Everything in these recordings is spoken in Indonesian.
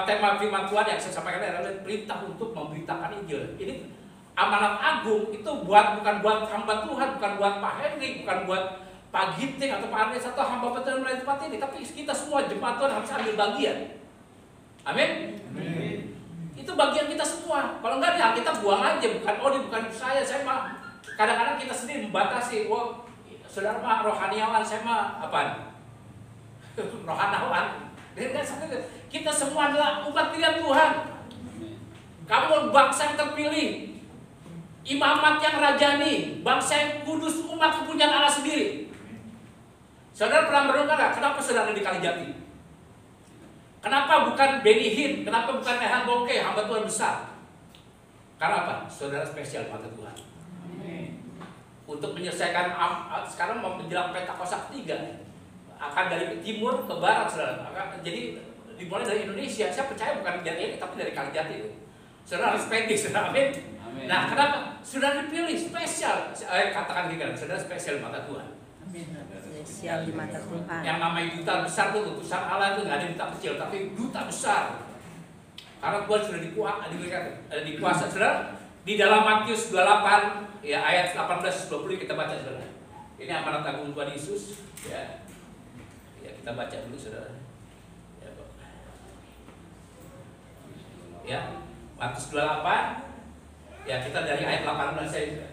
tema firman Tuhan yang saya sampaikan adalah perintah untuk memberitakan Injil. Ini amanat agung, itu bukan buat hamba Tuhan, bukan buat Pak Henry, bukan buat Pak Ginting atau Pak Anies atau hamba Tuhan melayani tempat ini, tapi kita semua jemaat Tuhan harus ambil bagian. Amin. Itu bagian kita semua. Kalau enggak ya kita buang aja, bukan saya mah. Kadang-kadang kita sendiri membatasi, saudara mah rohaniawan, saya mah apa? Rohanawan. Kita semua adalah umat pilihan Tuhan. Kamu bangsa yang terpilih, imamat yang rajani, bangsa yang kudus, umat kepunyaan Allah sendiri. Saudara pernah merenung nggak? Kenapa saudara di Kalijati? Kenapa bukan Benny Hinn? Kenapa bukan Nehan Bongke, hamba Tuhan besar? Karena apa? Saudara spesial mata Tuhan. Untuk menyelesaikan sekarang mau menjelang Pentakosta ketiga, akan dari timur ke barat, saudara. Jadi dimulai dari Indonesia. Saya percaya bukan dari ini, tapi dari Kalijati itu. Saudara harus pendek, saudara. Amin. Nah, kenapa? Saudara dipilih spesial. Katakan gini, saudara spesial mata Tuhan. Spesial di mata Tuhan. Yang namanya duta besar itu, utusan Allah itu nggak ada duta kecil, tapi duta besar. Karena Tuhan sudah dikuasa, saudara. Di dalam Matius 28 ya ayat 18-20 kita baca, saudara. Ini amanat agung Tuhan Yesus. Ya, kita baca dulu, saudara. Ya, Matius 28. Ya, kita dari ayat 18 saja.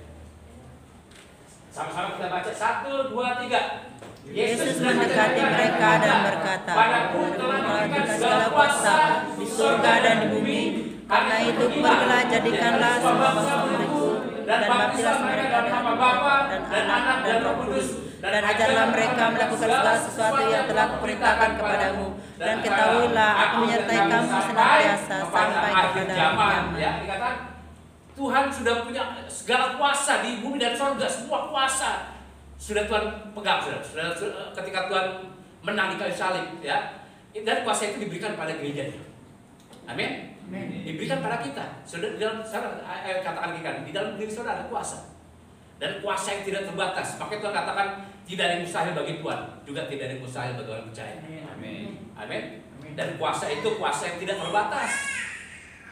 Sama-sama kita baca 1, 2, 3. Yesus mendekati mereka dan berkata, Padaku telah diberikan segala kuasa di surga dan di bumi. Karena itu pergilah, jadikanlah semua bangsa murid-Mu dan baptilah mereka dalam nama Bapa dan Anak dan Roh Kudus, dan ajarlah mereka melakukan segala sesuatu yang telah Kuperintahkan kepadamu. Dan ketahuilah, Aku menyertai kamu senantiasa sampai kepada zaman. Ya, dikatakan Tuhan sudah punya segala kuasa di bumi dan surga, semua kuasa sudah Tuhan pegang, sudah ketika Tuhan menang di kayu salib, ya. Dan kuasa itu diberikan pada gerejanya. Amin. Diberikan pada kita. Sudah di dalam katakan di dalam diri saudara ada kuasa. Dan kuasa yang tidak terbatas. Makanya Tuhan katakan tidak ada yang mustahil bagi Tuhan, juga tidak ada yang mustahil bagi orang percaya. Amin. Dan kuasa itu kuasa yang tidak terbatas.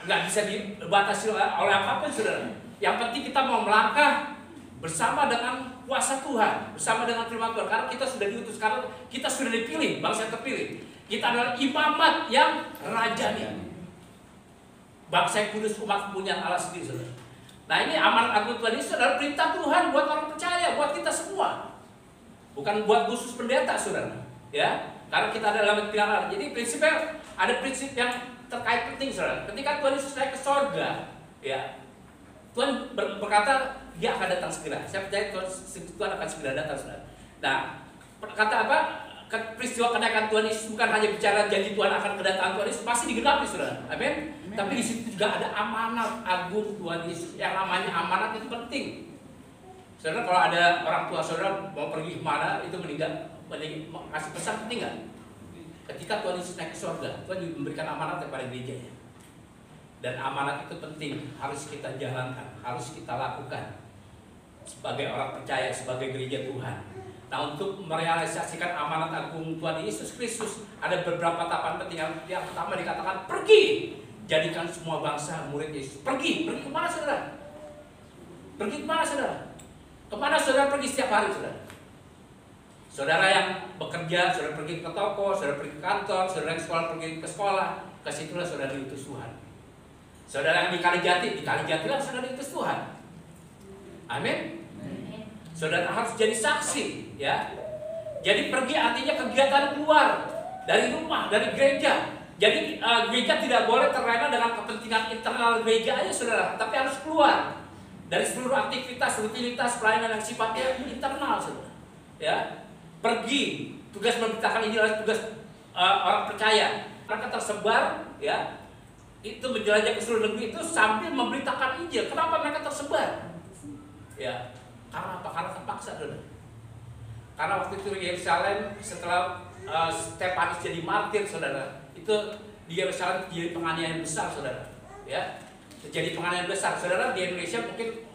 Nggak bisa dibatasi oleh apapun, saudara. Yang penting kita mau melangkah bersama dengan kuasa Tuhan, bersama dengan firman Tuhan. Karena kita sudah diutus, karena kita sudah dipilih, bangsa yang terpilih. Kita adalah imamat yang rajani, bangsa yang kudus, umat kepunyaan Allah sendiri, saudara. Nah, ini amanat agung Tuhan, ini adalah perintah Tuhan buat orang percaya, buat kita semua. Bukan buat khusus pendeta, saudara. Ya, karena kita adalah pilihan Allah. Jadi prinsipnya ada prinsip yang terkait penting, saudara. Ketika Tuhan Yesus naik ke sorga, ya, Tuhan berkata Dia akan datang segera. Saya percaya Tuhan akan segera datang, saudara. Nah, kata apa? Peristiwa kenaikan Tuhan Yesus bukan hanya bicara janji Tuhan akan kedatangan Tuhan Yesus, pasti digenapi, saudara. Amin. Tapi di situ juga ada amanat agung Tuhan Yesus. Yang namanya amanat itu penting. Saudara, kalau ada orang tua saudara mau pergi kemana, itu meninggal, kasih pesan penting nggak? Ketika Tuhan Yesus naik ke surga, Tuhan juga memberikan amanat kepada gerejanya. Dan amanat itu penting, harus kita jalankan, harus kita lakukan sebagai orang percaya, sebagai gereja Tuhan. Nah, untuk merealisasikan amanat agung Tuhan Yesus Kristus, ada beberapa tahapan penting. Yang pertama dikatakan pergi, jadikan semua bangsa murid Yesus. Pergi kemana, saudara? Pergi kemana, saudara? Kemana saudara pergi setiap hari, saudara? Saudara yang bekerja, saudara pergi ke toko, saudara pergi ke kantor, saudara yang sekolah pergi ke sekolah, ke situlah saudara diutus Tuhan. Saudara yang di Kalijati lah saudara diutus Tuhan. Amin. Saudara harus jadi saksi, ya. Jadi pergi artinya kegiatan keluar dari rumah, dari gereja. Jadi gereja tidak boleh terlena dengan kepentingan internal gereja aja, saudara, tapi harus keluar dari seluruh aktivitas, rutinitas pelayanan yang sifatnya internal, saudara. Ya, pergi, tugas memberitakan Injil adalah tugas orang percaya. Mereka tersebar, ya, itu menjelajah ke seluruh negeri itu sambil memberitakan Injil. Kenapa mereka tersebar? Ya, karena apa? Karena terpaksa, saudara. Karena waktu itu di Yerusalem setelah Stefanus jadi martir, saudara, itu di Yerusalem jadi penganiayaan besar, saudara. Ya, terjadi penganiayaan besar, saudara. Di Indonesia mungkin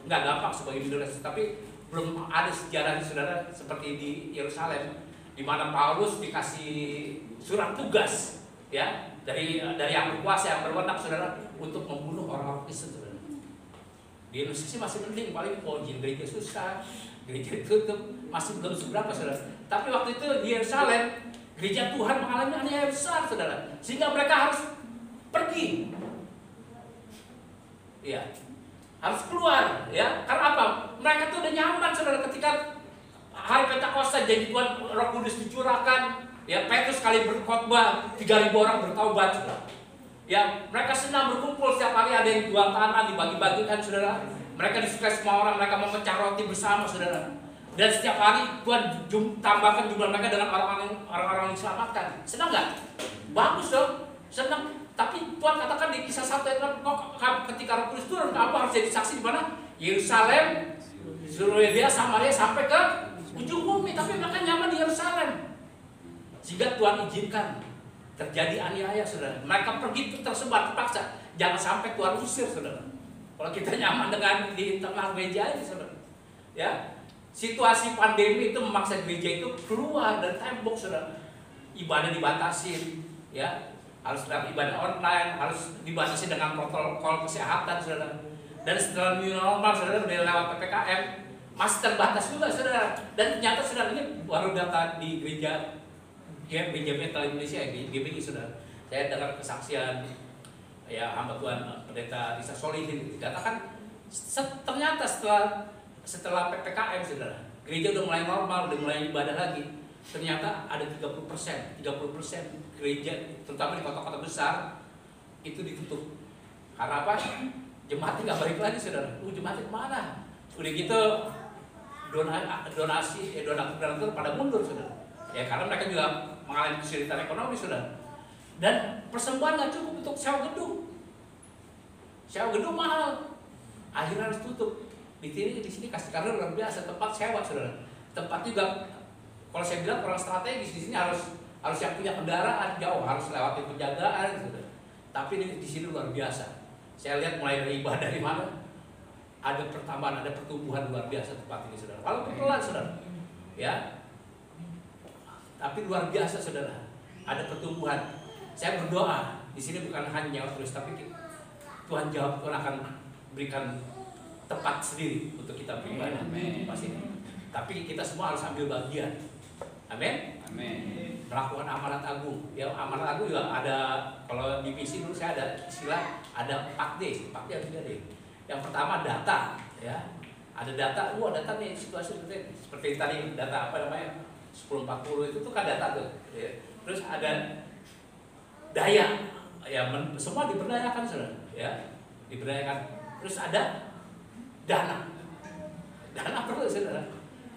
nggak gampang sebagai Indonesia, tapi belum ada sejarahnya, saudara, seperti di Yerusalem, di mana Paulus dikasih surat tugas, ya, dari yang berkuasa, yang berwenang, saudara, untuk membunuh orang-orang Kristen, saudara. Di Indonesia sih masih penting, paling gereja susah, gereja tutup, masih belum seberapa, saudara. Tapi waktu itu di Yerusalem, gereja Tuhan mengalami aniaya besar, saudara, sehingga mereka harus pergi, ya, harus keluar, ya. Karena apa? Mereka tuh udah nyaman, saudara, ketika hari Pentakosta janji Tuhan, Roh Kudus dicurahkan, ya. Petrus sekali berkhotbah 3.000 orang bertaubat, saudara. Ya, mereka senang berkumpul setiap hari, ada yang jual tanah dibagi-bagikan, saudara. Mereka disukai semua orang, mereka memecah roti bersama, saudara. Dan setiap hari Tuhan tambahkan jumlah mereka dengan orang-orang yang diselamatkan. Senang nggak? Bagus dong, senang. Tapi Tuhan katakan di Kisah 1 ayat 6, ketika Roh Kudus turun, kamu harus jadi saksi di mana? Yerusalem, seluruh Yudea, Samaria, sampai ke ujung bumi. Tapi mereka nyaman di Yerusalem, sehingga Tuhan izinkan terjadi aniaya, saudara. Mereka pergi tersebar terpaksa. Jangan sampai Tuhan usir, saudara. Kalau kita nyaman dengan di tengah gereja ini, saudara, ya, situasi pandemi itu memaksa gereja itu keluar dari tembok, saudara. Ibadah dibatasi, ya, harus dalam ibadah online, harus dibatasi dengan protokol kesehatan, saudara. Dan setelah new normal, saudara, udah lewat PPKM, masih terbatas juga, saudara. Dan ternyata, saudara, ini baru data di gereja GBI Indonesia, GBI, saudara. Saya dengar kesaksian, ya, hamba Tuhan Pendeta Lisa Solihin dikatakan ternyata setelah PPKM, saudara, gereja udah mulai normal, udah mulai ibadah lagi. Ternyata ada 30% gereja, terutama di kota-kota besar, itu ditutup. Karena apa? Jemaatnya nggak balik lagi, saudara. Jemaatnya kemana? Udah gitu donatur pada mundur, saudara. Ya, karena mereka juga mengalami kesulitan ekonomi, saudara. Dan persembahan nggak cukup untuk sewa gedung. Sewa gedung mahal, akhirnya harus tutup. Di sini kasih karir luar biasa, tempat sewa, saudara. Tempat juga, kalau saya bilang kurang strategis. Di sini harus yang punya kendaraan jauh, harus lewati penjagaan, saudara. Tapi di sini luar biasa. Saya lihat mulai dari ibadah di mana ada pertambahan, ada pertumbuhan luar biasa tempat ini, saudara. Walaupun pelan, saudara, ya. Tapi luar biasa, saudara, ada pertumbuhan. Saya berdoa di sini bukan hanya nyawa terus, tapi Tuhan jawab, Tuhan akan berikan tempat sendiri untuk kita beribadah di sini. Tapi kita semua harus ambil bagian. Amin. Melakukan amanat agung. Ya, amanat agung juga ada. Kalau di misi dulu saya ada istilah, ada 4D. 4D harus ada. Yang pertama data, ya. Ada data. Data nih situasi seperti tadi data apa namanya? 1040 itu tuh kan data tuh, ya. Terus ada daya, ya, semua diberdayakan, saudara, ya, diberdayakan. Terus ada dana perlu, saudara,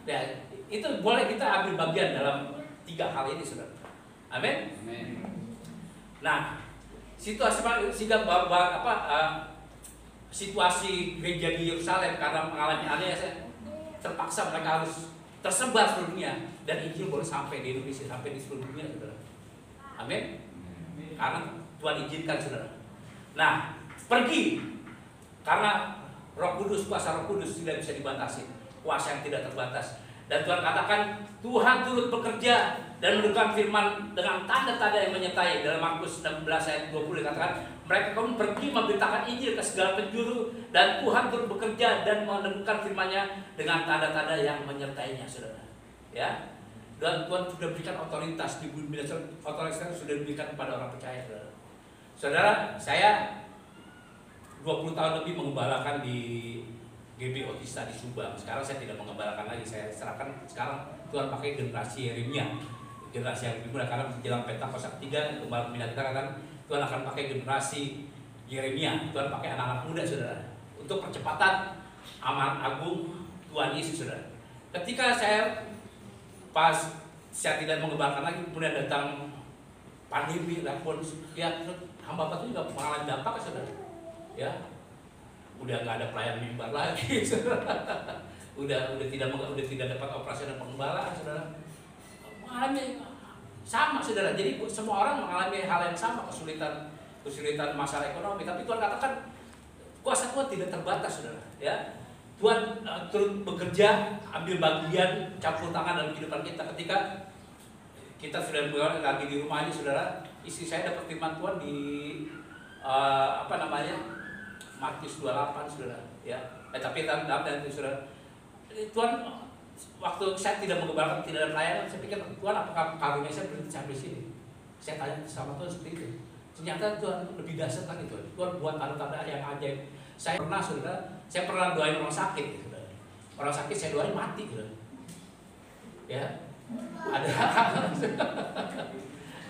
ya. Itu boleh kita ambil bagian dalam 3 hal ini, saudara. Amin. Nah, situasi gereja di Yerusalem karena mengalami aniaya, terpaksa mereka harus tersebar seluruh dunia, dan Injil boleh sampai di Indonesia, sampai di seluruh dunia, saudara. Amin. Karena Tuhan izinkan, saudara. Nah, pergi karena Roh Kudus, kuasa Roh Kudus tidak bisa dibatasi, kuasa yang tidak terbatas. Dan Tuhan katakan Tuhan turut bekerja dan menurunkan firman dengan tanda-tanda yang menyertai. Dalam Markus 16 ayat 20 dikatakan, mereka pun pergi memberitakan Injil ke segala penjuru, dan Tuhan turut bekerja dan menemukan firman-Nya dengan tanda-tanda yang menyertainya, saudara. Ya, dan Tuhan sudah berikan otoritas di bumi, otoritas sudah diberikan kepada orang percaya, saudara. Saudara, saya 20 tahun lebih mengembalakan di GB Otista di Subang. Sekarang saya tidak mengembalakan lagi, saya serahkan. Sekarang Tuhan pakai generasi Yeremia, generasi yang lebih muda, karena menjelang Pentakosta ketiga, Gembala Pembina kita katakan Tuhan akan pakai generasi Yeremia. Tuhan pakai anak-anak muda, saudara, untuk percepatan amanat agung Tuhan Yesus, saudara. Ketika saya tidak mengembalakan lagi, kemudian datang pandemi, lapor, ya, hamba itu juga mengalami dampak, saudara. Ya, udah nggak ada pelayan mimbar lagi, saudara. udah tidak dapat operasi dan pengembalaan, saudara. Mengalami sama, saudara. Jadi semua orang mengalami hal yang sama, kesulitan masalah ekonomi. Tapi Tuhan katakan kuasa Tuhan tidak terbatas, saudara. Ya, Tuhan turut bekerja, ambil bagian, campur tangan dalam kehidupan kita. Ketika kita sudah lagi di rumah aja, saudara, istri saya dapat firman Tuhan di Matius 28 saudara ya. Tapi dalam dan saudara Tuhan waktu saya tidak mengebarkan, tidak ada pelayanan, saya pikir Tuhan apakah karunia saya berhenti sampai sini. Saya tanya sama Tuhan seperti itu. Ternyata Tuhan lebih dahsyat lagi Tuhan. Tuhan buat tanda-tanda yang ajaib. Saya pernah doain orang sakit gitu. Orang sakit saya doain mati gitu. Ya.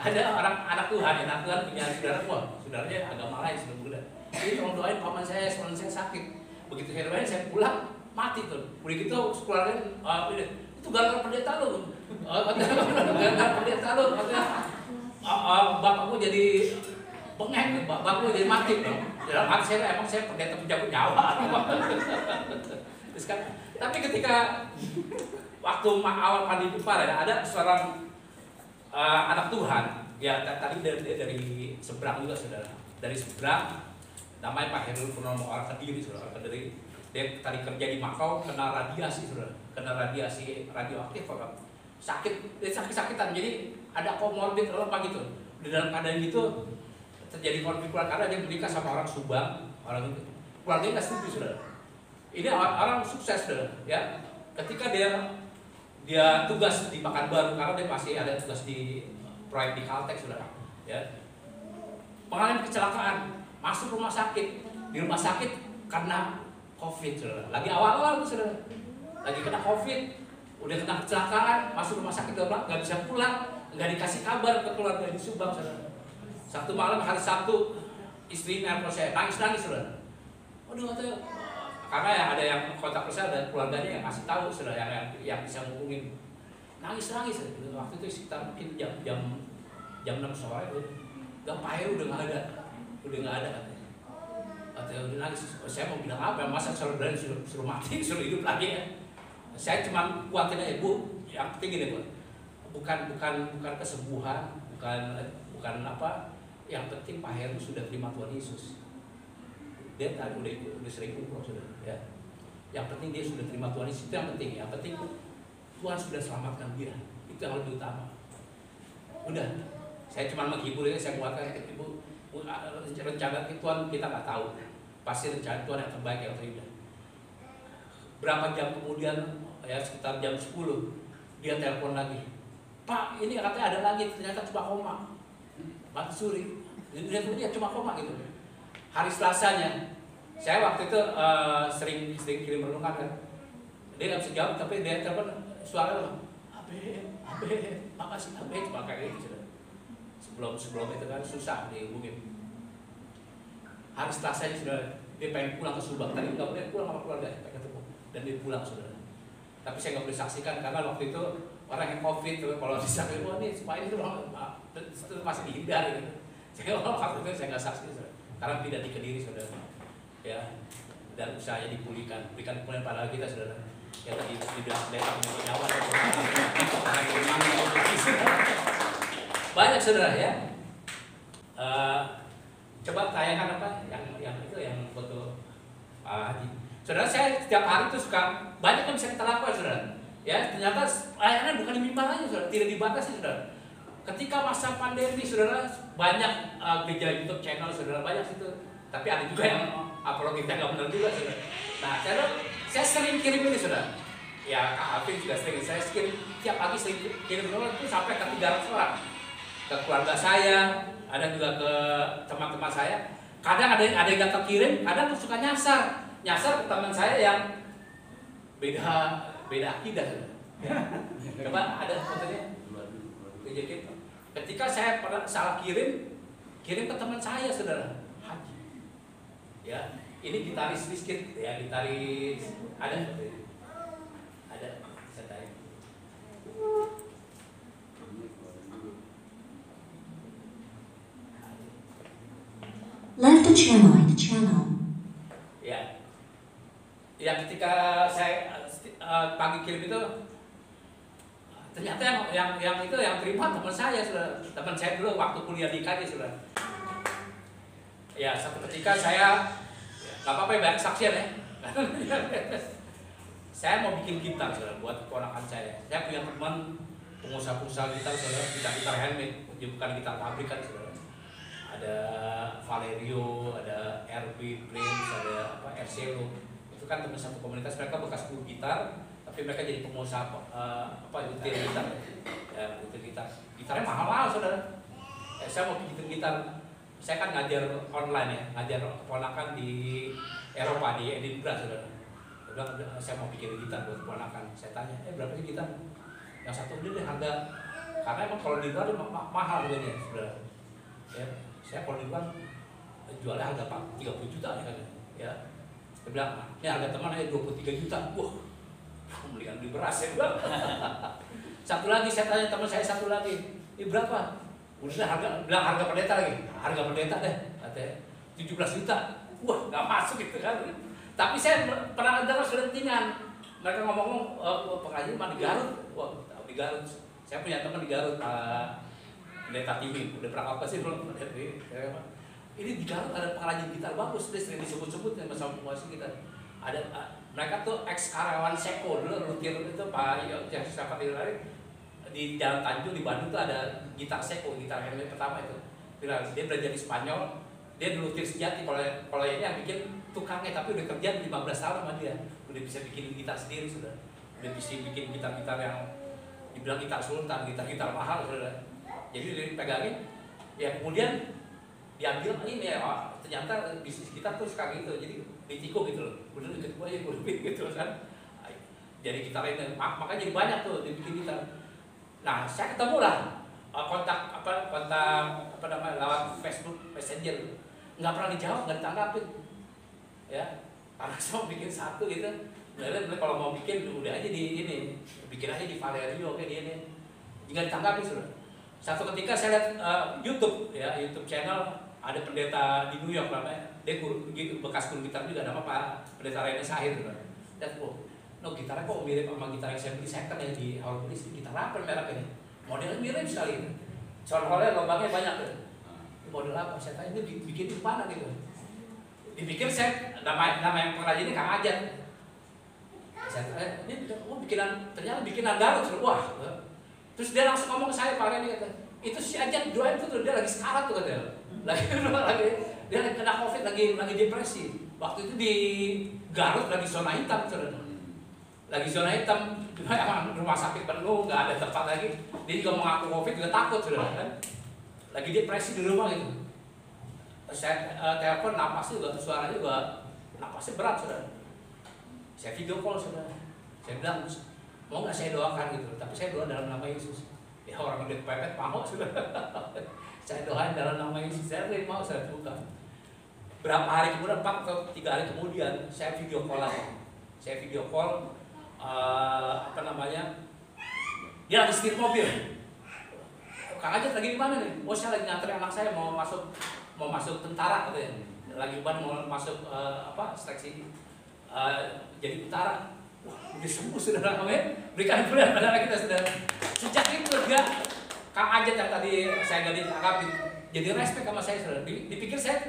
Ada orang anak Tuhan punya saudara, saudaranya agama lain sudah Buddha. Jadi tolong doain paman saya sakit. Begitu saya doain, saya pulang mati tuh. Udah gitu keluarga itu gara-gara pendeta lo. Gara-gara pendeta lo, bapakku jadi bengeng, bapakku jadi mati dong. Dalam hati saya emang saya pendeta penjaga nyawa. Terus kan, tapi ketika waktu awal pandemi parah ada seorang anak Tuhan, ya tadi dari seberang juga saudara, dari seberang, namanya Pak Herul Purnomo, orang Kediri saudara, orang Kediri. Dia tadi kerja di Makau, kena radiasi saudara, kena radiasi radioaktif, dia sakit-sakitan, jadi ada komorbid apa gitu. Di dalam keadaan gitu terjadi konflik karena dia menikah sama orang Subang, orang itu, keluarganya nggak setuju saudara. Ini orang sukses saudara, ya. Ketika dia tugas di Pekanbaru karena dia masih ada tugas di proyek di Caltech saudara, ya. Mengalami kecelakaan, masuk rumah sakit, di rumah sakit karena COVID saudara. Lagi awal-awal tuh saudara, lagi kena COVID, udah kena kecelakaan, masuk rumah sakit nggak bisa pulang, nggak dikasih kabar ke keluarga di Subang saudara. Satu malam hari Sabtu, istri nelpon saya nangis saudara. Aduh katanya, karena ada yang kontak saya dan keluarganya yang kasih tahu saudara, yang bisa ngomongin. Nangis waktu itu sekitar mungkin jam 6 sore itu, Pak Heru udah nggak ada katanya. Katanya udah nangis. Saya mau bilang apa? Masa saudara suruh mati, suruh hidup lagi ya? Saya cuma kuatin aja Bu. Yang penting gini Bu, bukan kesembuhan, bukan apa. Yang penting Pak Heru sudah terima Tuhan Yesus. Dia tadi udah sering umroh saudara, ya. Yang penting dia sudah terima Tuhan Yesus, itu yang penting. Yang penting Tuhan sudah selamatkan dia, itu yang lebih utama. Udah, saya cuma menghibur ya, saya kuatkan Ibu. Rencana Tuhan kita nggak tahu, pasti rencana Tuhan yang terbaik yang terindah. Berapa jam kemudian, ya sekitar jam 10 dia telepon lagi, Pak ini katanya ada lagi, ternyata cuma koma. Mati suri, dia cuma koma gitu. Hari Selasanya, saya waktu itu sering kirim renungan kan. Dia nggak bisa jawab, tapi dia telepon suara Abe, makasih Abe, cuma kayak gitu. Sebelum itu kan susah dihubungin. Hari Selasanya sudah dia pengen pulang ke Subang, tadi nggak boleh pulang sama keluarga, pengen ketemu, dan dia pulang saudara. Tapi saya nggak boleh saksikan karena waktu itu orang yang COVID, kalau disaksikan, wah ini supaya itu masih dihindari. Gitu. Saya waktu itu saya nggak saksi, saudara. Karena tidak di Kediri, saudara. Ya, dan usahanya dipulihkan padahal kita, saudara. Ya tadi dibilang pendeta punya nyawa, banyak saudara ya. Coba tanyakan apa yang itu yang foto Pak Haji. Saudara, saya setiap hari itu suka banyak yang bisa kita lakukan saudara. Ya, ternyata layanan bukan di mimbar aja saudara, tidak dibatasi saudara. Ketika masa pandemi saudara, banyak gereja YouTube channel saudara, banyak situ. Tapi ada juga yang upload kita nggak benar juga saudara. Nah, saya sering kirim ini saudara. Ya, Kak Alvin juga sering, saya tiap pagi sering kirim itu sampai ke 300 orang. Ke keluarga saya, ada juga ke teman-teman saya. Kadang ada yang nggak terkirim, kadang suka nyasar ke teman saya yang beda akidah. Coba ada fotonya. Ketika saya pernah salah kirim ke teman saya saudara Haji. Ya, ini gitaris Rizky, ya gitaris ada saya tarik. Left the channel. Ya, ketika saya pagi kirim itu, ternyata yang terima teman saya, saudara. Teman saya dulu waktu kuliah di KJ, saudara. Ya, satu ketika saya, nggak apa-apa ya, banyak saksian ya. Saya mau bikin gitar, saudara, buat keponakan saya. Saya punya teman pengusaha gitar, saudara, gitar handmade, bukan gitar pabrikan, saudara. ada Valerio, ada RB Prince, ada apa Ercelo. Itu kan teman satu komunitas, mereka bekas guru gitar, tapi mereka jadi pengusaha nyetir gitar. Ya, nyetir gitar. Gitarnya mahal-mahal saudara. Saya mau bikin gitar. Saya kan ngajar online ya, ngajar keponakan di Eropa, di Edinburgh saudara. Saya mau bikin gitar buat keponakan. Saya tanya, berapa sih gitar? Yang satu ini deh harga, karena emang kalau di luar mahal harganya saudara. Ya, saya kalau di luar jualnya harga 30 juta ya kan. Ya, saya bilang, ini harga teman aja 23 juta. Wah, mendingan beli beras ya bilang. Satu lagi saya tanya teman saya satu lagi, ini berapa? Udah bilang harga pendeta lagi, harga pendeta deh, katanya 17 juta. Wah, nggak masuk gitu kan. Tapi saya pernah dengar selentingan, mereka ngomong pengajian mah di Garut. Wah, di Garut. Saya punya teman di Garut, pendeta Timing. Udah berapa sih belum? Ini di Garut ada pengrajin gitar bagus, dia sering disebut-sebut sama penguasa kita. Ada mereka tuh ex karyawan Seko dulu, Lutir itu Pak yang siapa di Jalan Tanjung di Bandung tuh ada gitar Seko, gitar yang pertama itu. Dia belajar di Spanyol, dia dulu sejati. Kalau ini yang bikin tukangnya, tapi udah kerja 15 tahun sama dia, udah bisa bikin gitar sendiri sudah, udah bisa bikin gitar-gitar yang dibilang gitar sultan, gitar mahal sudah. Jadi dipegangin, ya kemudian diambil ini ya, ternyata bisnis kita tuh suka gitu, jadi ditikung gitu loh, udah deket gue aja gue lebih gitu kan. Jadi gitar ini, makanya jadi banyak tuh dibikin gitar. Nah, saya ketemu lah kontak namanya lewat Facebook Messenger, nggak pernah dijawab, nggak ditanggapin, ya. Karena saya mau bikin satu gitu, kalau mau bikin udah aja di ini, bikin aja di Valerio kayak di ini, nggak ditanggapin sudah. Satu ketika saya lihat YouTube, ya YouTube channel ada pendeta di New York namanya, dia bekas guru gitar juga, nama Pak Pendeta Rene Sahir, dan gitarnya kok mirip sama gitar yang saya beli second ya di awal beli, gitar apa merek ini? Modelnya mirip sekali. Soalnya lubangnya banyak tuh. Model apa? Saya tanya ini bikin di mana gitu. Dipikir saya nama yang pengrajin ini Kang Ajat. Saya tanya ini bikinan, ternyata bikinan Garut. Wah. Terus dia langsung ngomong ke saya, Pak Reni kata, itu si Ajat doain tuh dia lagi sekarat tuh katanya. Dia lagi kena COVID, lagi depresi. Waktu itu di Garut lagi zona hitam saudara. Lagi zona hitam, rumah sakit penuh, nggak ada tempat lagi. Dia juga mengaku COVID, juga takut sudah kan. Lagi depresi di rumah gitu. Saya telepon, napasnya juga, suaranya juga napasnya berat sudah. Saya video call sudah. Saya bilang, mau nggak saya doakan gitu, tapi saya doa dalam nama Yesus. Ya orang udah kepepet mau sudah. Saya doain dalam nama Yesus, saya mau saya buka. Berapa hari kemudian, 4 atau 3 hari kemudian, saya video call lagi. Saya video call. Dia lagi setir mobil. Kang Ajat lagi di mana nih? Oh, saya lagi nganterin anak saya mau masuk tentara katanya. Lagi mau masuk seleksi jadi tentara. Wah, udah sembuh saudara, amin. Berikan pujian pada kita saudara. Sejak itu dia Kang Ajat yang tadi saya nggak ditangkapin, jadi respect sama saya saudara. Dipikir saya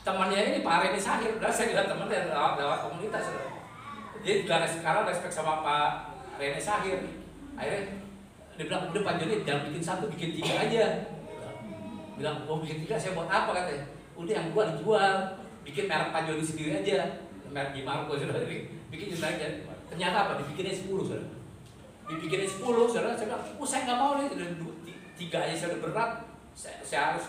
temannya ini Pak Reni Sahir, udah saya juga teman dari lewat komunitas saudara. Jadi sekarang respect sama Pak Rene Sahir. Akhirnya dia bilang, udah Pak Joni jangan bikin satu, bikin 3 aja. Bilang, bikin 3 saya buat apa katanya? Udah yang 2 dijual, bikin merek Pak Joni sendiri aja. Merek Di Marco saudara, bikin aja. Ternyata apa? Dibikinnya 10 saudara. Dibikinnya 10 saudara, saya bilang, saya nggak mau nih, 3 aja saya udah berat. Saya harus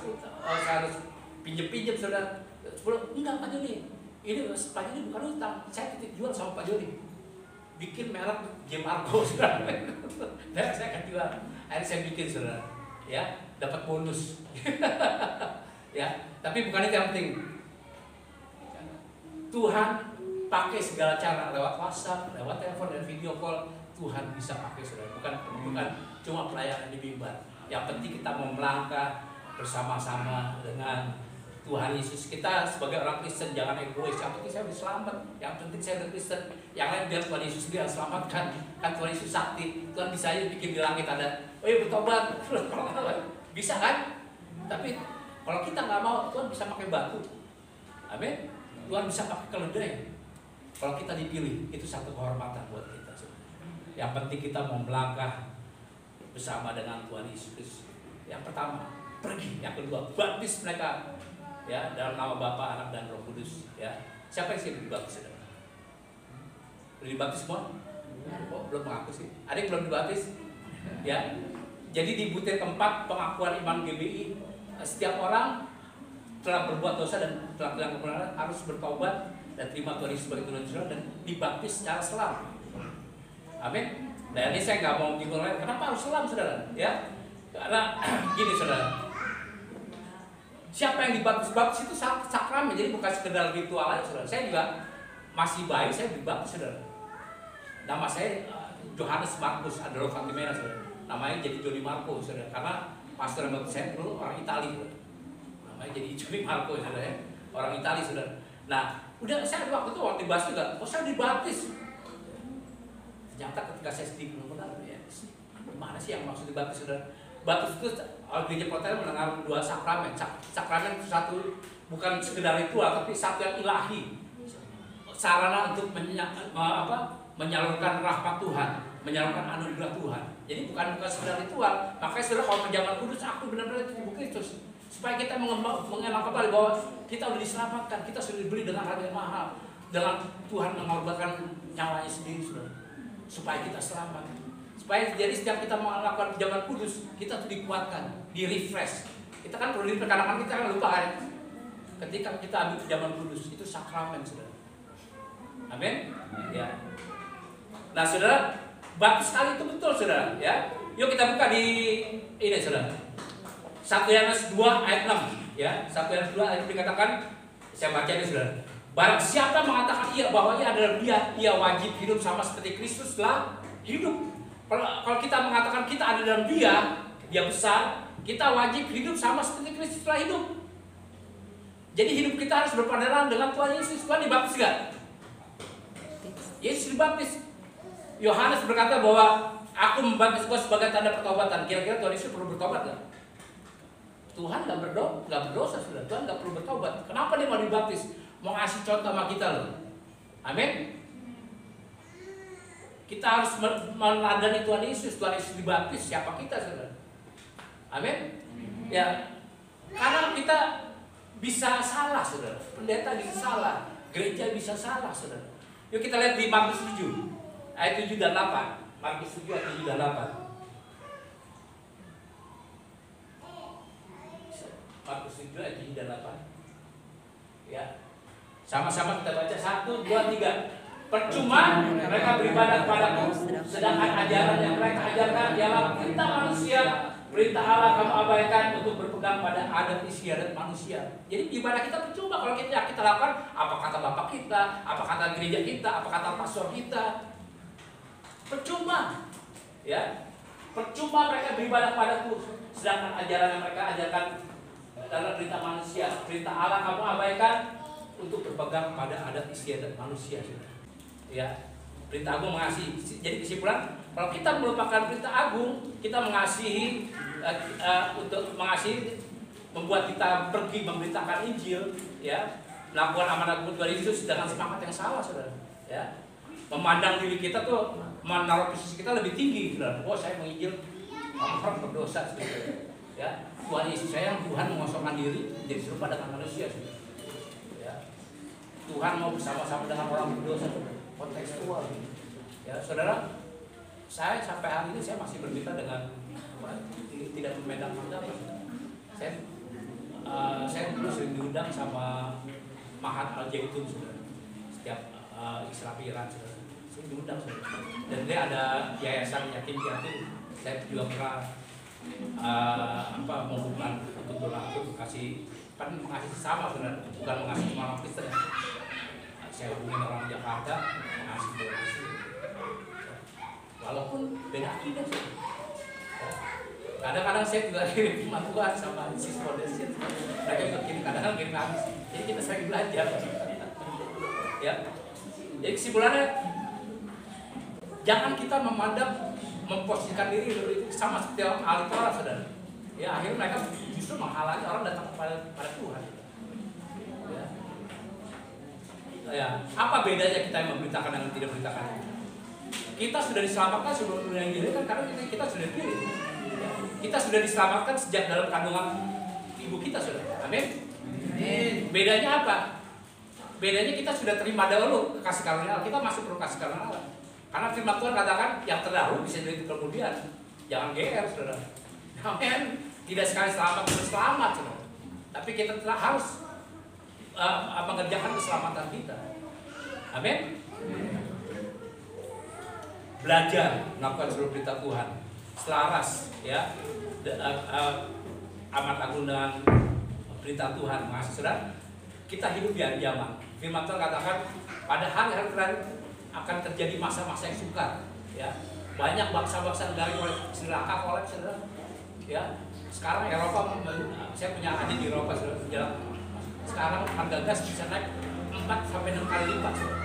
pinjem saudara. 10, enggak Pak Joni. Ini Pak Joni bukan utang, saya titip jual sama Pak Joni. Bikin merek Di Marco saudara. Dan saya akan jual. Akhirnya saya bikin saudara, ya dapat bonus. Ya, tapi bukan itu yang penting. Tuhan pakai segala cara lewat WhatsApp, lewat telepon dan video call. Tuhan bisa pakai saudara. Bukan cuma pelayanan di mimbar. Yang penting kita mau melangkah bersama-sama dengan Tuhan Yesus. Kita sebagai orang Kristen jangan egois. Yang penting saya udah selamat. Yang penting saya udah Kristen. Yang lain biar Tuhan Yesus dia selamatkan. Kan Tuhan Yesus sakti. Tuhan bisa aja bikin di langit ada, bertobat. Bisa kan? Tapi kalau kita nggak mau, Tuhan bisa pakai batu. Amin. Tuhan bisa pakai keledai. Kalau kita dipilih, itu satu kehormatan buat kita. Yang penting kita mau melangkah bersama dengan Tuhan Yesus. Yang pertama, pergi. Yang kedua, baptis mereka ya dalam nama Bapa, Anak dan Roh Kudus ya. Siapa yang siap dibaptis? Saudara? Udah dibaptis semua? Oh, belum mengaku sih. Ada yang belum dibaptis? Ya. Jadi di butir keempat pengakuan iman GBI, setiap orang telah berbuat dosa dan telah hilang kebenaran harus bertobat dan terima Tuhan Yesus sebagai Tuhan Yesus dan dibaptis secara selam. Amin. Dan ini saya nggak mau menyinggung lain. Kenapa harus selam, saudara? Ya, karena gini, saudara. Siapa yang dibaptis? Baptis itu sakramen, jadi bukan sekedar ritual aja, saudara. Saya juga masih bayi, saya dibaptis, saudara. Nama saya Johannes Markus Adolfo Fantimena, saudara. Namanya jadi Johnny Marco, saudara. Karena pastor yang baptis saya dulu orang Itali, saudara. Namanya jadi Johnny Marco, saudara. Ya. Orang Itali, saudara. Nah, udah saya waktu itu waktu dibahas juga, saya dibaptis. Ternyata ketika saya sedih benar-benar ya, gimana sih yang maksud dibaptis, saudara? Baptis itu gereja Protestan mendengar dua sakramen. Sakramen itu satu bukan sekedar ritual, tapi satu yang ilahi. Sarana untuk menyalurkan rahmat Tuhan, menyalurkan anugerah Tuhan. Jadi bukan sekedar ritual. Makanya saudara kalau penjaman kudus, aku benar-benar tubuh Kristus. Supaya kita mengenal kembali bahwa kita sudah diselamatkan, kita sudah dibeli dengan harga yang mahal. Dengan Tuhan mengorbankan nyawanya sendiri, saudara. Supaya kita selamat, supaya jadi setiap kita melakukan penjaman kudus kita tuh dikuatkan, di refresh. Kita kan perlu kadang-kadang kita kan lupa kan, ketika kita ambil penjaman kudus itu sakramen, saudara. Amin. Ya. Nah, saudara, baptis sekali itu betul, saudara. Ya. Yuk kita buka di ini, saudara. 1 Yohanes 2 ayat 6. Ya, 1 Yohanes 2 ayat dikatakan, saya baca ini, saudara. Barang siapa mengatakan bahwa ia adalah dia wajib hidup sama seperti Kristus telah hidup. Kalau kita mengatakan kita ada dalam dia besar, kita wajib hidup sama seperti Kristus telah hidup. Jadi hidup kita harus berpandangan dengan Tuhan Yesus. Tuhan dibaptis gak? Yesus dibaptis. Yohanes berkata bahwa aku membaptis kau sebagai tanda pertobatan. Kira-kira Tuhan Yesus perlu bertobat gak? Tuhan gak berdosa, sudah. Tuhan gak perlu bertobat. Kenapa dia mau dibaptis? Mau ngasih contoh sama kita loh. Amin. Kita harus meneladani Tuhan Yesus. Tuhan Yesus dibaptis, siapa kita, saudara? Amin. Ya, karena kita bisa salah, saudara. Pendeta bisa salah, gereja bisa salah, saudara. Yuk kita lihat di Markus 7 ayat 7 dan 8. Markus 7 ayat 7 dan 8. Markus 7 ayat 7 dan 8. Ya. Sama-sama kita baca 1, 2, 3. Percuma mereka beribadah kepadaku, sedangkan ajaran yang mereka ajarkan ialah perintah manusia, perintah Allah kamu abaikan untuk berpegang pada adat istiadat manusia. Jadi ibadah kita percuma kalau kita lakukan apa kata bapak kita, apa kata gereja kita, apa kata pastor kita. Percuma, ya. Percuma mereka beribadah padaku, sedangkan ajaran yang mereka ajarkan adalah perintah manusia, perintah Allah kamu abaikan untuk berpegang pada adat istiadat manusia. Ya, perintah agung mengasihi. Jadi kesimpulan, kalau kita melupakan perintah agung, kita mengasihi untuk mengasihi, membuat kita pergi memberitakan Injil, ya, melakukan amanat Tuhan Yesus dengan semangat yang salah, saudara. Ya, memandang diri kita tuh, menaruh posisi kita lebih tinggi, saudara. Oh, saya menginjil orang berdosa, saudara. Ya, Tuhan Yesus saya, Tuhan mengosongkan diri menjadi serupa dengan manusia, saudara. Ya, Tuhan mau bersama-sama dengan orang berdosa, saudara. Kontekstual, ya saudara. Saya sampai hari ini saya masih berbicara dengan tidak memandang agama. Saya dulu sering diundang sama Mahat Al Zaitun, saudara. Setiap Isra Iran, saudara. Saya diundang, saudara. Dan dia ada yayasan yatim piatu. Saya juga pernah menghubungkan untuk berlaku kasih, kan mengasihi sama, saudara. Bukan mengasihi cuma orang Kristen. Saya hubungi orang Jakarta, mengasihi donasi. Walaupun beda akidah, saudara. Kadang-kadang saya juga kirim firman Tuhan sama Sis Foundation. Mereka juga kirim, kadang-kadang kirim habis. Jadi kita sering belajar. Ya. Jadi kesimpulannya, jangan kita memposisikan diri sama seperti orang ahli Taurat, saudara. Ya, akhirnya mereka justru menghalangi orang datang pada Tuhan. Ya. Ya, apa bedanya kita yang memberitakan dan tidak memberitakan? Kita sudah diselamatkan sebelum dunia yang kan karena kita sudah dipilih. Ya. Kita sudah diselamatkan sejak dalam kandungan ibu kita, saudara. Amin. Bedanya apa? Bedanya kita sudah terima dahulu kasih karunia Allah. Kita masih perlu kasih karunia Allah. Karena firman Tuhan katakan yang terdahulu bisa jadi kemudian. Jangan GR, saudara. Amin. Tidak sekali selamat terus selamat, saudara. Tapi kita harus mengerjakan keselamatan kita. Amin. Belajar melakukan seluruh berita Tuhan selaras, ya, amat agung dengan berita Tuhan. Maksud saudara, kita hidup di hari zaman. Firman Tuhan katakan pada hari-hari terakhir akan terjadi masa-masa yang sukar, ya. Banyak bangsa-bangsa dari neraka kolap, saudara. Ya, sekarang Eropa, saya punya adik di Eropa, saudara. Sekarang harga gas bisa naik 4 sampai 6 kali lipat, saudara.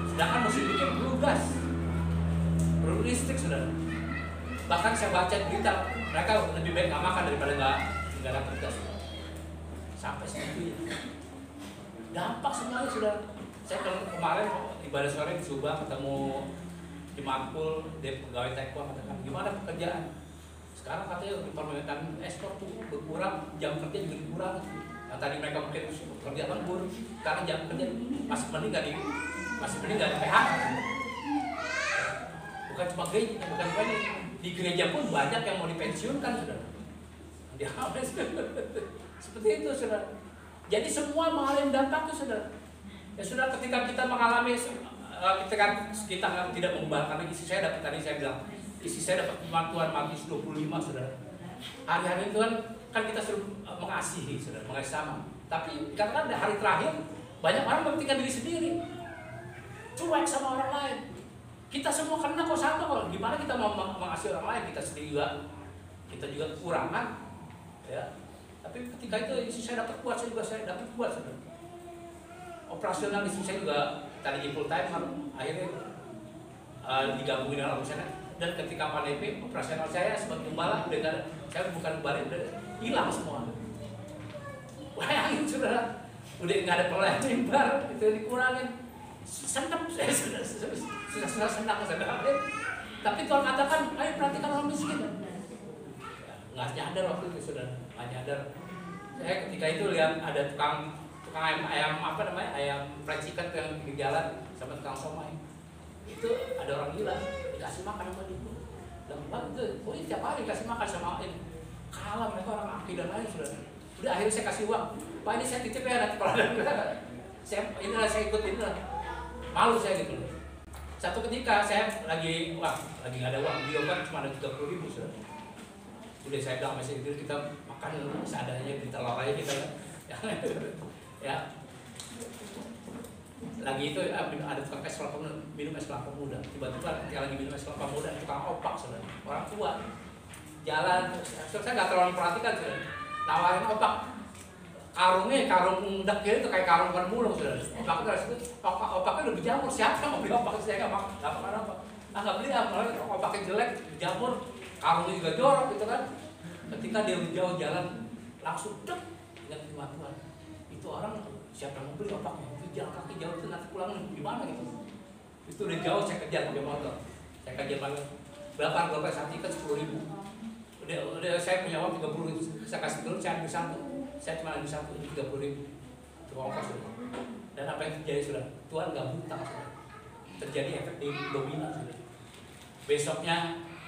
Sedangkan musim bikin perlu gas, perlu listrik, saudara. Bahkan saya baca berita mereka lebih baik nggak makan daripada nggak dapat gas. Sampai segitunya. Dampak semuanya, saudara. Saya kemarin ibadah sore di Subang ketemu di Makmul, dia pegawai Tekwa, katakan gimana pekerjaan. Sekarang katanya permintaan ekspor tuh berkurang, jam kerja juga berkurang. Yang tadi mereka mungkin kerja lembur, sekarang jam kerja masih mending nggak di PHK. Bukan cuma gereja, bukan cuma di gereja pun banyak yang mau dipensiunkan, saudara. Dia seperti itu, saudara. Jadi semua mengalami dampaknya, saudara. Ya sudah, ketika kita mengalami, kita tidak membatalkan. Isi saya dapat tadi saya bilang, isi saya dapat firman Tuhan Matius 25, saudara. Hari-hari Tuhan kan kita suruh mengasihi, saudara, mengasihi sama. Tapi katakan hari terakhir banyak orang mementingkan diri sendiri, cuek sama orang lain. Kita semua kena kok sama kok. Gimana kita mau mengasihi orang lain? Kita sendiri juga kekurangan, ya. Tapi ketika itu isi saya dapat kuat, saya dapat kuat, saudara. Operasional isi saya juga tadi full time, akhirnya digabungin dengan operasional. Dan ketika pandemi, operasional saya sebagai gembala saya bukan gembala, udah hilang semua. Bayangin, saudara, udah nggak ada pelayan mimbar, itu dikurangin. Senang saya sudah senang, saudara. Tapi Tuhan katakan, ayo perhatikan orang miskin. Nggak nyadar waktu itu, saudara, nggak nyadar. Saya ketika itu lihat ada tukang ayam fried chicken yang di jalan sama tukang somai. Itu ada orang gila dikasih makan sama dia. Dan itu, tiap hari dikasih makan sama ini. Kalah mereka orang akhi dan lain, saudara. Udah akhirnya saya kasih uang. Pak, ini saya titip ya nanti kalau ada. Saya ikut inilah. Malu saya gitu. Satu ketika saya lagi nggak ada uang, dia kan cuma ada 30.000, saudara. Udah saya bilang sama istri kita makan seadanya, di telur aja kita, ya. Lagi itu ada tukang es kelapa muda, minum es kelapa muda. Tiba-tiba ketika lagi minum es kelapa muda, tukang opak, saudara, orang tua jalan. Saya nggak terlalu perhatikan, saudara. Tawarin opak, karung dekil itu kayak karung mulung, saudara. Opaknya udah berjamur. Siapa yang mau beli opak? Saya nggak makan apa. Nggak beli apa? Opaknya jelek, berjamur. Karungnya juga jorok, gitu kan. Ketika dia jauh jalan, langsung ingat firman Tuhan. Itu orang siapa yang mau beli opaknya? Jalan kaki jauh itu nanti pulang gimana gitu. Itu udah jauh saya kejar pakai motor. Saya kejar pakai berapa saat tiket 10.000. Udah saya punya uang 30.000. Saya kasih dulu, saya ambil satu. Saya cuma ambil satu, 30.000. Itu ongkos. Dan apa yang terjadi, saudara? Tuhan nggak buta, saudara. Terjadi efek domino, saudara. Besoknya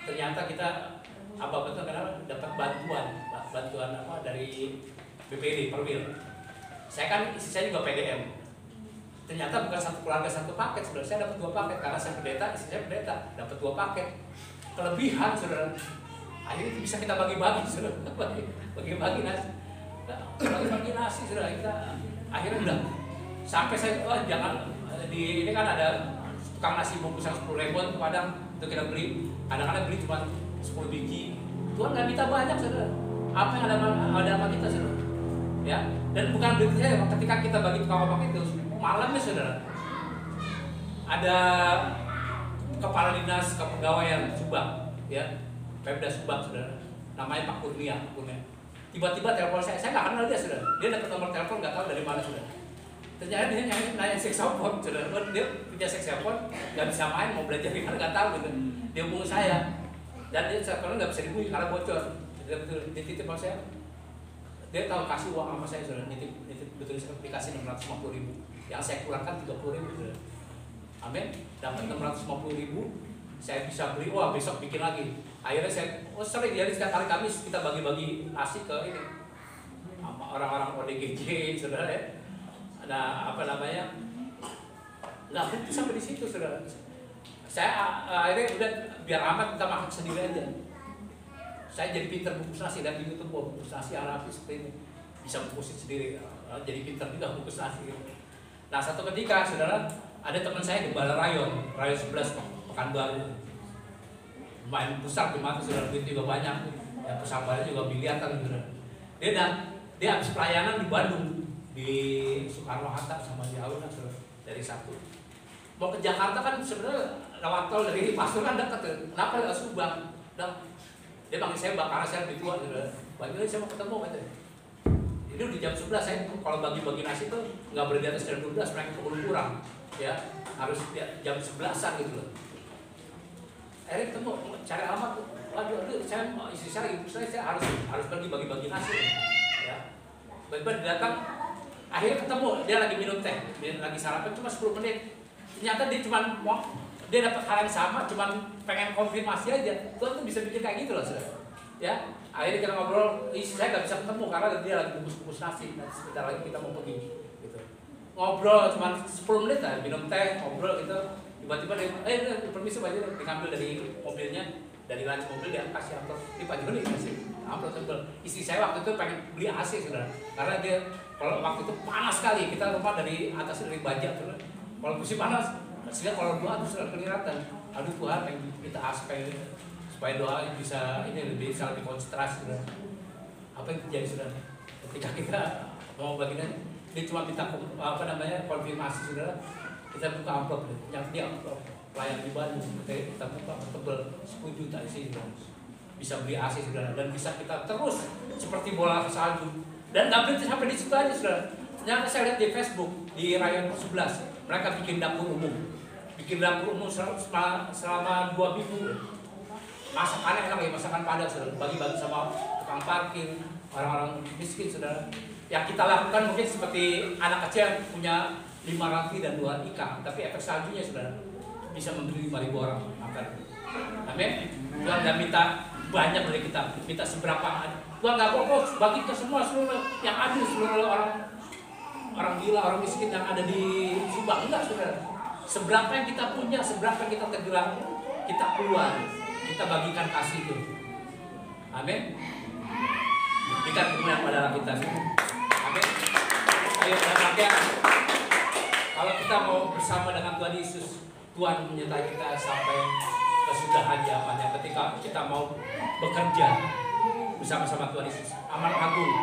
ternyata kita kenapa dapat bantuan dari BPD Perwil. Saya kan isi saya juga PDM. Ternyata bukan satu keluarga satu paket, saudara. Saya dapat 2 paket karena saya pendeta, istri saya pendeta, dapat 2 paket. Kelebihan, saudara. Akhirnya bisa kita bagi-bagi, saudara. Bagi-bagi nasi. Bagi-bagi nasi, saudara. Kita akhirnya udah sampai saya jangan ini kan ada tukang nasi bungkusan 10.000 itu kadang itu kita beli. Kadang-kadang beli cuma 10 biji. Tuhan nggak minta banyak, saudara. Apa yang ada sama kita, saudara. Ya, dan bukan berarti saya ketika kita bagi tukang opak itu malamnya, saudara, ada kepala dinas kepegawaian Subang, ya, Pemda Subang, saudara, namanya Pak Kurnia. Tiba-tiba telepon saya nggak kenal dia, saudara. Dia dapat nomor telepon nggak tahu dari mana, saudara. Ternyata dia nanya saksofon, saudara. Dia punya saksofon, nggak bisa main, mau belajar di mana nggak tahu, gitu. Dia hubungi saya. Dan dia sekarang nggak bisa dibunyi karena bocor. Dia betul dititip sama saya. Dia tahu kasih uang sama saya sudah nitip betul dikasih 650.000. Yang saya kurangkan 30.000 sudah. Amin. Dapat 650.000. Saya bisa beli, wah besok bikin lagi. Akhirnya saya, sering jadi setiap hari Kamis kita bagi-bagi nasi ke ini sama orang-orang ODGJ, saudara ya. Nah, apa namanya? Nggak berhenti sampai di situ, saudara. Saya akhirnya udah biar amat kita makan sendiri aja. Saya jadi pinter bungkus nasi dan di YouTube bungkus nasi Arabi seperti ini, bisa bungkusin sendiri. Jadi pinter juga bungkus nasi. Nah, satu ketika, saudara, ada teman saya di Bala Rayon 11 Pekanbaru, main besar di mata sudah duit juga banyak, ya pesambarnya juga miliaran gitu. Dia habis pelayanan di Bandung di Soekarno Hatta sama di Alun dari Sabtu. Mau ke Jakarta kan sebenarnya lewat tol dari Pasuruan dekat, kenapa nggak Subang? Dia panggil saya karena saya lebih tua gitu. Bagi saya mau ketemu katanya. Ini udah jam 11 saya kalau bagi-bagi nasi tuh nggak boleh di atas jam 12, mereka keburu kurang, ya harus jam 11-an gitu loh. Akhirnya ketemu cari alamat, waduh saya istri saya ibu saya harus pergi bagi-bagi nasi, ya. Tiba-tiba datang, akhirnya ketemu dia lagi minum teh, dia lagi sarapan cuma 10 menit. Ternyata dia dapat hal yang sama, cuman pengen konfirmasi aja. Tuhan tuh bisa bikin kayak gitu loh, saudara. Ya, akhirnya kita ngobrol, istri saya nggak bisa ketemu karena dia lagi bungkus nasi. Nanti sebentar lagi kita mau pergi, gitu. Ngobrol cuma 10 menit lah, minum teh, ngobrol gitu. Tiba-tiba dia, permisi Pak Joni, diambil dari mobilnya, dari laci mobil dia kasih amplop. Ini Pak Joni kasih amplop tebel. Istri saya waktu itu pengen beli AC saudara, karena dia kalau waktu itu panas sekali, kita rumah dari atas dari baja saudara. Kalau musim panas, sehingga kalau doa itu sudah kelihatan. Aduh Tuhan, pengen minta AC supaya doa bisa lebih konsentrasi saudara. Apa yang terjadi saudara? Ketika kita mau bagian, dia cuma minta konfirmasi saudara. Kita buka amplop, yang dia amplop pelayan di Bandung, kita buka tebel 10 juta isi, bisa beli AC saudara, dan bisa kita terus seperti bola salju. Dan nggak berhenti sampai di situ aja saudara. Ternyata saya lihat di Facebook di Rayon 11, mereka bikin dapur umum selama 2 minggu. Masakannya enak ya, masakan Padang saudara, bagi-bagi sama tukang parkir, orang-orang miskin saudara. Yang kita lakukan mungkin seperti anak kecil yang punya 5 roti dan 2 ikan, tapi efek saljunya sudah bisa memberi 5.000 orang makan. Amin. Tuhan nggak minta banyak dari kita, minta seberapa. Tuhan nggak fokus bagi ke seluruh yang adil, seluruh orang gila, orang miskin yang ada di Subang, enggak saudara. Seberapa yang kita punya, seberapa yang kita tergerak, kita keluar, kita bagikan kasih itu. Amin. Berikan kemuliaan pada kita. Amin. Ayo kita kalau kita mau bersama dengan Tuhan Yesus, Tuhan menyertai kita sampai kesudahan zamannya. Ketika kita mau bekerja bersama-sama Tuhan Yesus, amanat agung,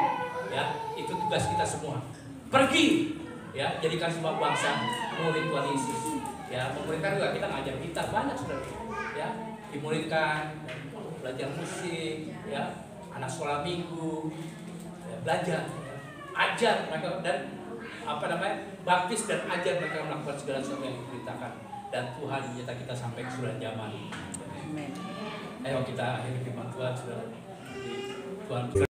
ya itu tugas kita semua. Pergi, ya jadikan semua bangsa murid Tuhan Yesus. Ya memuridkan juga kita ngajar gitar banyak saudara, ya dimuridkan, belajar musik, ya anak sekolah minggu, ya, belajar, ya, ajar mereka dan baptis dan ajar mereka melakukan segala sesuatu yang diperintahkan, dan Tuhan menyertai kita sampai kesudahan zaman. Amin. Ayo kita akhiri firman Tuhan, saudara. Tuhan